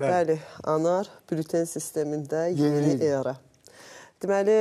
Bəli, anar bülten sistemində yeni era. Deməli,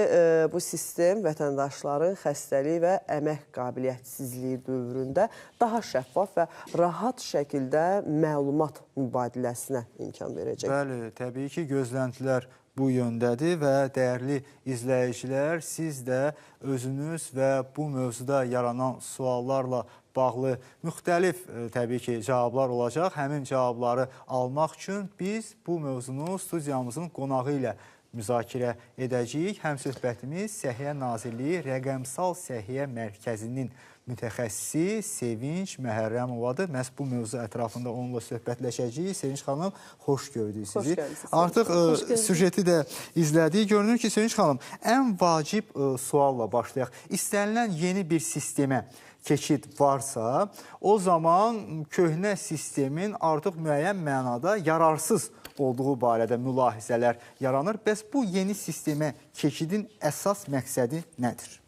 bu sistem vətəndaşların xəstəlik və əmək qabiliyyətsizliyi dövründə daha şəffaf və rahat şəkildə məlumat mübadiləsinə imkan verəcək. Bəli, təbii ki, gözləntilər bu yöndədir və dəyərli izləyicilər, siz də özünüz və bu mövzuda yaranan suallarla bağlı müxtəlif təbii ki, cavablar olacaq. Həmin cavabları almaq üçün biz bu mövzunu studiyamızın qonağı ilə müzakirə edəcəyik. Həmsöhbətimiz Səhiyyə Nazirliyi Rəqəmsal Səhiyyə Mərkəzinin mütəxəssisi Sevinç Məhərrəmovadır. Məhz bu mövzu ətrafında onunla söhbətləşəcəyik. Sevinç xanım, xoş gördük sizi. Artıq süjeti də izlədik. Görünür ki, Sevinç xanım, ən vacib sualla başlayaq. İstənilən yeni bir sistemə keçid varsa, o zaman köhnə sistemin artıq müəyyən mənada yararsız olduğu barədə mülahizələr yaranır. Bəs bu yeni sistemə keçidin əsas məqsədi nədir?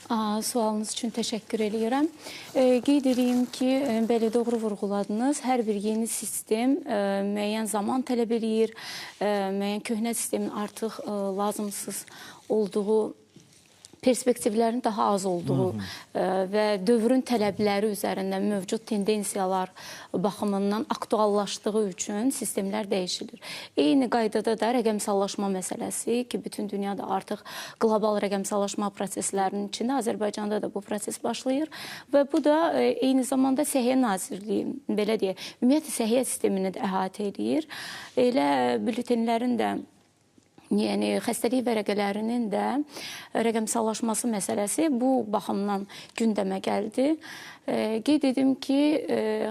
Sualınız üçün təşəkkür edirəm. Qeyd edeyim ki, belə doğru vurğuladınız. Hər bir yeni sistem müəyyən zaman tələb edir, müəyyən köhnə sistemin artıq lazımsız olduğu, perspektivlərin daha az olduğu və dövrün tələbləri üzərində mövcud tendensiyalar baxımından aktuallaşdığı üçün sistemlər dəyişilir. Eyni qaydada da rəqəmsallaşma məsələsi ki, bütün dünyada artıq qlobal rəqəmsallaşma proseslərinin içində Azərbaycanda da bu proses başlayır və bu da eyni zamanda Səhiyyə Nazirliyi, belə deyək, ümumiyyətlə səhiyyə sistemini də əhatə edir. Elə bültenlərin də yəni xəstəlik vərəqələrinin də rəqəmsallaşması məsələsi bu baxımdan gündəmə gəldi. Qeyd edim ki,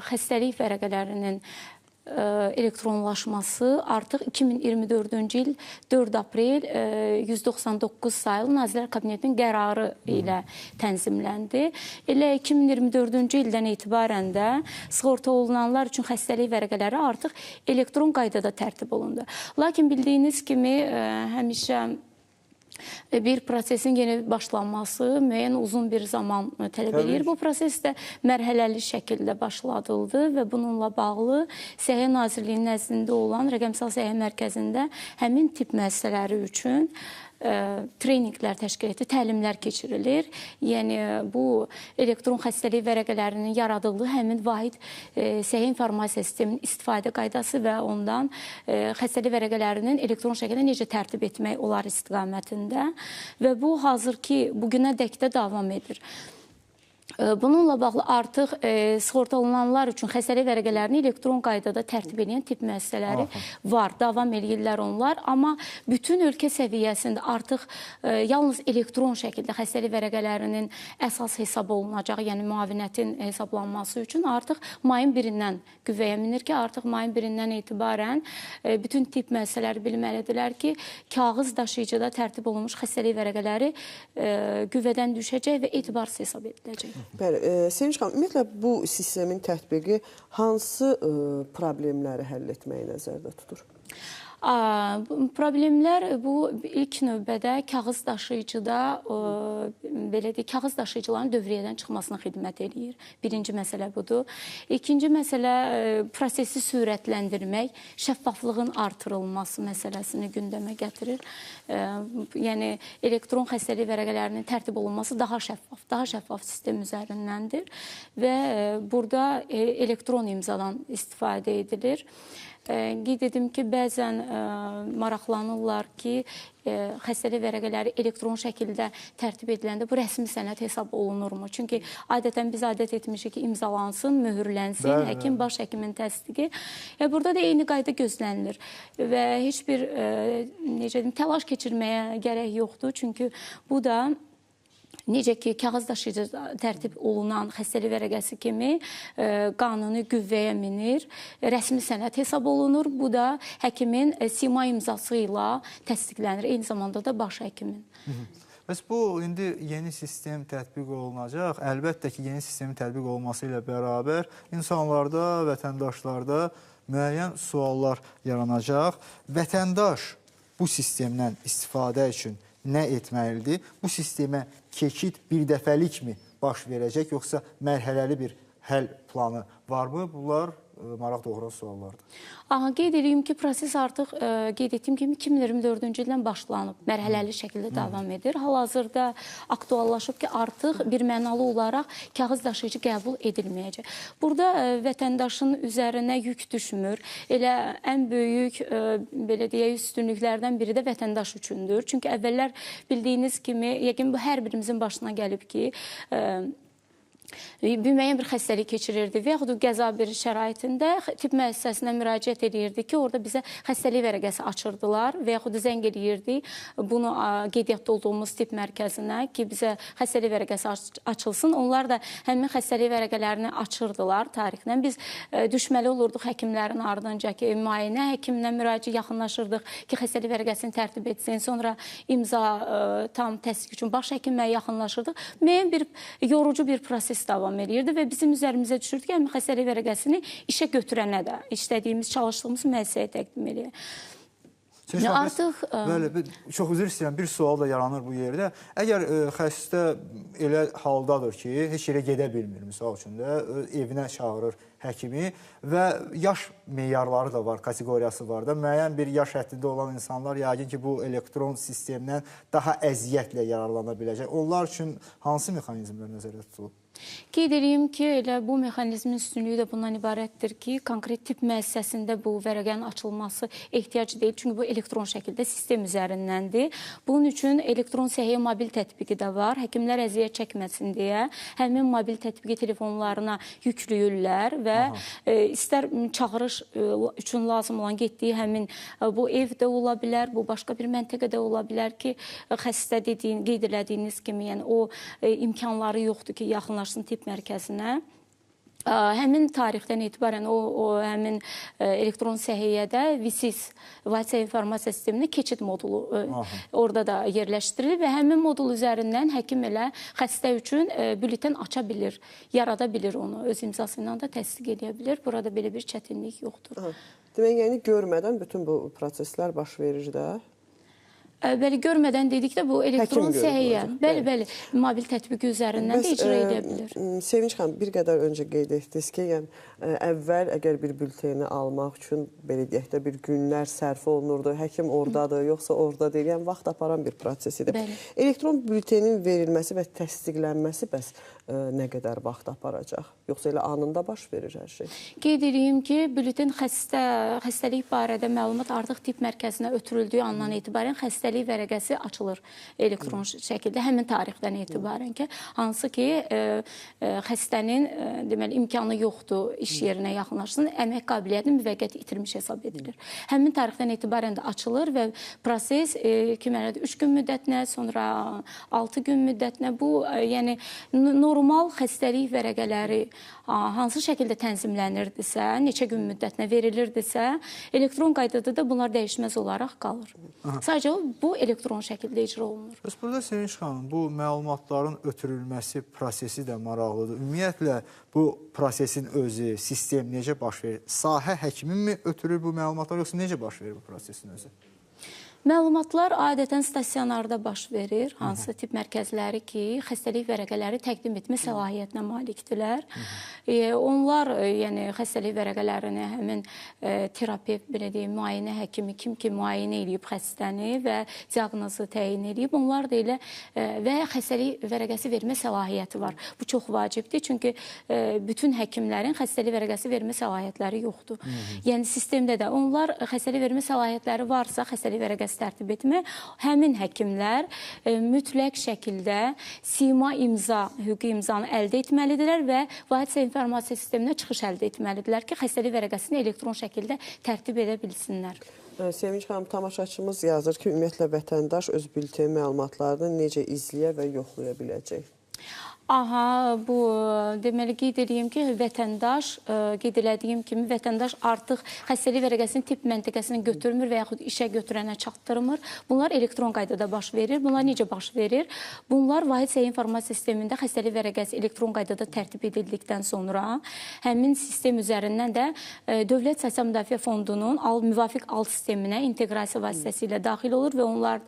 xəstəlik vərəqələrinin elektronlaşması artıq 2024-cü il 4 aprel 199 sayılı Nazirlər Kabinetinin qərarı ilə tənzimləndi. Elə 2024-cü ildən etibarən də sığorta olunanlar üçün xəstəlik vərəqələri artıq elektron qaydada tərtib olundu. Lakin bildiyiniz kimi həmişə bir prosesin yeni başlanması müəyyən uzun bir zaman tələb edir. Bu proses də mərhələli şəkildə başladıldı və bununla bağlı Səhiyyə Nazirliyinin nəzdində olan Rəqəmsal Səhiyyə Mərkəzində həmin tibb müəssisələri üçün treninqlər təşkil etdi, təlimlər keçirilir. Yəni, bu elektron xəstəlik vərəqələrinin yaradıldığı həmin vahid səhiyyə informasiya sisteminin istifadə qaydası və ondan xəstəlik vərəqələrinin elektron şəkildə necə tərtib etmək olar istiqamətində və bu hazırki bugünə dək də davam edir. Bununla bağlı artıq sığorta olunanlar üçün xəstəlik vərəqələrini elektron qaydada tərtib edən tibb müəssisələri var, davam edirlər onlar. Amma bütün ölkə səviyyəsində artıq yalnız elektron şəkildə xəstəlik vərəqələrinin əsas hesab olunacaq, yəni müavinətin hesablanması üçün artıq mayın 1-dən qüvvəyə minir ki, artıq mayın 1-dən etibarən bütün tibb müəssisələri bilməlidirlər ki, kağız daşıyıcıda tərtib olunmuş xəstəlik vərəqələri qüvvədən düşəcək və etibarsız hesab ediləcək. Bəli, Sevinç xanım, ümumiyyətlə bu sistemin tətbiqi hansı problemləri həll etməyi nəzərdə tutur? Problemlər bu ilk növbədə kağız daşıyıcıda, belə deyək, kağız daşıyıcıların dövriyyədən çıxmasına xidmət edir. Birinci məsələ budur. İkinci məsələ prosesi sürətləndirmək, şəffaflığın artırılması məsələsini gündəmə gətirir. Yəni, elektron xəstəlik vərəqələrinin tərtib olunması daha şəffaf sistem üzərindəndir və burada elektron imzadan istifadə edilir. Qeyd edim ki, bəzən maraqlanırlar ki, xəstəlik vərəqələri elektron şəkildə tərtib ediləndə bu rəsmi sənəd hesab olunurmu? Çünki adətən biz adət etmişik ki, imzalansın, mühürlənsin, həkim, baş həkimin təsdiqi. Burada da eyni qayda gözlənilir və heç bir təlaş keçirməyə gərək yoxdur. Çünki bu da necə ki, kağız daşıyıcı tərtib olunan xəstəlik vərəqəsi kimi qanuni qüvvəyə minir, rəsmi sənəd hesab olunur. Bu da həkimin sima imzası ilə təsdiqlənir, eyni zamanda da baş həkimin. Bəs bu, indi yeni sistem tətbiq olunacaq. Əlbəttə ki, yeni sistemin tətbiq olması ilə bərabər insanlarda, vətəndaşlarda müəyyən suallar yaranacaq. Vətəndaş bu sistemdən istifadə üçün nə etməlidir? Bu sistemə keçid bir dəfəlikmi baş verəcək, yoxsa mərhələli bir həll planı varmı? Bunlar maraq doğuran suallardır. Qeyd edeyim ki, proses artıq qeyd etdiyim kimi 2024-cü ildən başlanıb, mərhələli şəkildə davam edir. Hal-hazırda aktuallaşıb ki, artıq bir mənalı olaraq kağız daşıyıcı qəbul edilməyəcək. Burada vətəndaşın üzərinə yük düşmür. Elə ən böyük, belə deyək, üstünlüklərdən biri də vətəndaş üçündür. Çünki əvvəllər bildiyiniz kimi, yəqin bu hər birimizin başına gəlib ki, müəyyən bir xəstəlik keçirirdi və yaxud qəza bir şəraitində tibb müəssisəsinə müraciət edirdi ki, orada bizə xəstəlik vərəqəsi açırdılar və yaxud zəng edirdi bunu qeydiyyatda olduğumuz tibb mərkəzinə ki, bizə xəstəlik vərəqəsi açılsın. Onlar da həmin xəstəlik vərəqələrini açırdılar tarixdən. Biz düşməli olurduq həkimlərin ardınca ki, müayinə həkiminə müraciət yaxınlaşırdıq ki, xəstəlik vərəqəsini tərtib etsin. Sonra imza tam təsdiq üçün baş həkimə yaxınlaşırdıq. Müəyyən bir yorucu bir proses davam edirdi və bizim üzərimizə düşürdü ki, həmin xəstəlik vərəqəsini işə götürənə də işlədiyimiz, çalışdığımız müəssisəyə təqdim edək. Artıq çox üzr istəyirəm, bir sual da yaranır bu yerdə. Əgər xəstə elə haldadır ki, heç yerə gedə bilmir, misal üçün də evinə çağırır həkimi və yaş meyarları da var, kateqoriyası var da. Müəyyən bir yaş həddində olan insanlar yəqin ki, bu elektron sistemdən daha əziyyətlə yararlana biləcək. Onlar üçün hansı mexanizmlər nəzərdə tutulub? Qeyd edeyim ki, elə bu mexanizmin üstünlüyü də bundan ibarətdir ki, konkret tibb müəssisəsində bu vərəqənin açılması ehtiyac deyil. Çünki bu elektron şəkildə sistem üzərindəndir. Bunun üçün elektron səhiyyə mobil tətbiqi də var. Həkimlər əziyyət çəkməsin deyə həmin mobil tətbiqi telefonlarına yükləyirlər və istər çağırış üçün lazım olan getdiyi həmin bu evdə ola bilər, bu başqa bir məntəqədə ola bilər ki, xəstə qeyd elədiyiniz kimi, yəni o imkanları yoxdur ki, yaxınlaşsın tibb mərkəzinə. Həmin tarixdən etibarən o həmin elektron səhiyyədə VSIS, vahid səhiyyə informasiya sisteminə keçid modulu orada da yerləşdirilir və həmin modul üzərindən həkim elə xəstə üçün bülten aça bilir, yarada bilir onu, öz imzası ilə də təsdiq edə bilir. Burada belə bir çətinlik yoxdur. Demək, yəni görmədən bütün bu proseslər baş verir də. Bəli, görmədən dedikdə bu elektron səhiyyə, bəli, mobil tətbiqi üzərindən də icra edə bilir. Sevinç xanım, bir qədər öncə qeyd etdiniz ki, əvvəl əgər bir bülteni almaq üçün, belə deyək də, bir günlər sərf olunurdu, həkim oradadır, yoxsa orada deyil, yəni vaxt aparan bir proses idi. Elektron bültenin verilməsi və təsdiqlənməsi bəs nə qədər vaxt aparacaq? Yoxsa elə anında baş verir hər şey? Qeyd edeyim ki, bülten xəstəlik barədə məlumat artıq tibb mərkəzinə ötürüldüyü andan etibarən xəstəlik vərəqəsi açılır elektron şəkildə, həmin tarixdən etibarən ki, hansı ki, xəstənin deməli, imkanı yoxdur iş yerinə yaxınlaşsın, əmək qabiliyyətini müvəqqəti itirmiş hesab edilir. Həmin tarixdən etibarən də açılır və proses 3 gün müddətinə, sonra 6 gün müddətinə bu, yəni normal xəstəlik vərəqələri hansı şəkildə tənzimlənirdisə, neçə gün müddətinə verilirdisə, elektron qaydada da bunlar dəyişməz olaraq qalır. Sadəcə bu elektron şəkildə icra olunur. Bəs burada Sevinç xanım, bu məlumatların ötürülməsi prosesi də maraqlıdır. Ümumiyyətlə, bu prosesin özü, sistem necə baş verir? Sahə həkimi mi ötürür bu məlumatlar, yoxsa necə baş verir bu prosesin özü? Məlumatlar adətən stasionarda baş verir, hansı tibb mərkəzləri ki, xəstəlik vərəqələri təqdim etmə səlahiyyətinə malikdirlər. Onlar, yəni xəstəlik vərəqələrini həmin terapevt, belə deyim, müayinə həkimi, kim ki müayinə edib xəstəni və diaqnozu təyin edib, onlar da elə və xəstəlik vərəqəsi vermə səlahiyyəti var. Bu çox vacibdir, çünki bütün həkimlərin xəstəlik vərəqəsi vermə səlahiyyətləri yoxdur. Yəni sistemdə də onlar xəstəlik vermə səlahiyyətləri varsa, xəstəlik vərəqəsi tərtib etmək, həmin həkimlər mütləq şəkildə sima imza, hüquqi imzanı əldə etməlidirlər və vahid səhiyyə informasiya sisteminə çıxış əldə etməlidirlər ki, xəstəlik vərəqəsini elektron şəkildə tərtib edə bilsinlər. Sevinç xanım, tamaşaçımız yazır ki, ümumiyyətlə vətəndaş öz bülten məlumatlarını necə izləyə və yoxlaya biləcək? Bu deməli qeyd edeyim ki, vətəndaş, qeyd elədiyim kimi, vətəndaş artıq xəstəlik vərəqəsini tibb məntəqəsinə götürmür və yaxud işə götürənə çatdırmır. Bunlar elektron qaydada baş verir. Bunlar necə baş verir? Bunlar vahid səhiyyə informasiya sistemində xəstəlik vərəqəsi elektron qaydada tərtib edildikdən sonra həmin sistem üzərindən də Dövlət Sosial Müdafiə Fondunun müvafiq alt sisteminə inteqrasiya vasitəsilə daxil olur və onlar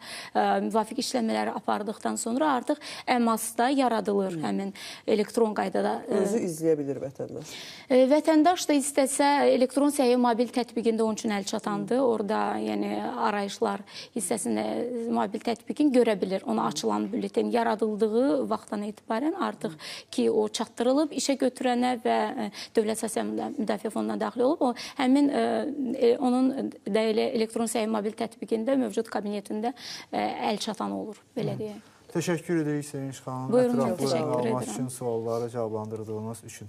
müvafiq işləmələri apardıqdan sonra artıq əmasda yaradılır həmin həmin elektron qaydada özü izləyə bilir vətəndaş. Vətəndaş da istəsə elektron səhiyyə mobil tətbiqində onun üçün əl çatandır. Orada yəni arayışlar hissəsində mobil tətbiqin görə bilir. Ona açılan bülletin yaradıldığı vaxtdan etibarən artıq ki o çatdırılıb işə götürənə və Dövlət Sosial Müdafiə Fonduna daxil olub, o həmin onun da elə elektron səhiyyə mobil tətbiqində mövcud kabinetində əl çatan olur, belə deyək. Təşəkkür edirik Sevinç xanım. Buyurun, Ətraflı təşəkkür məlumat edirəm. üçün, sualları cavablandırdığınız üçün.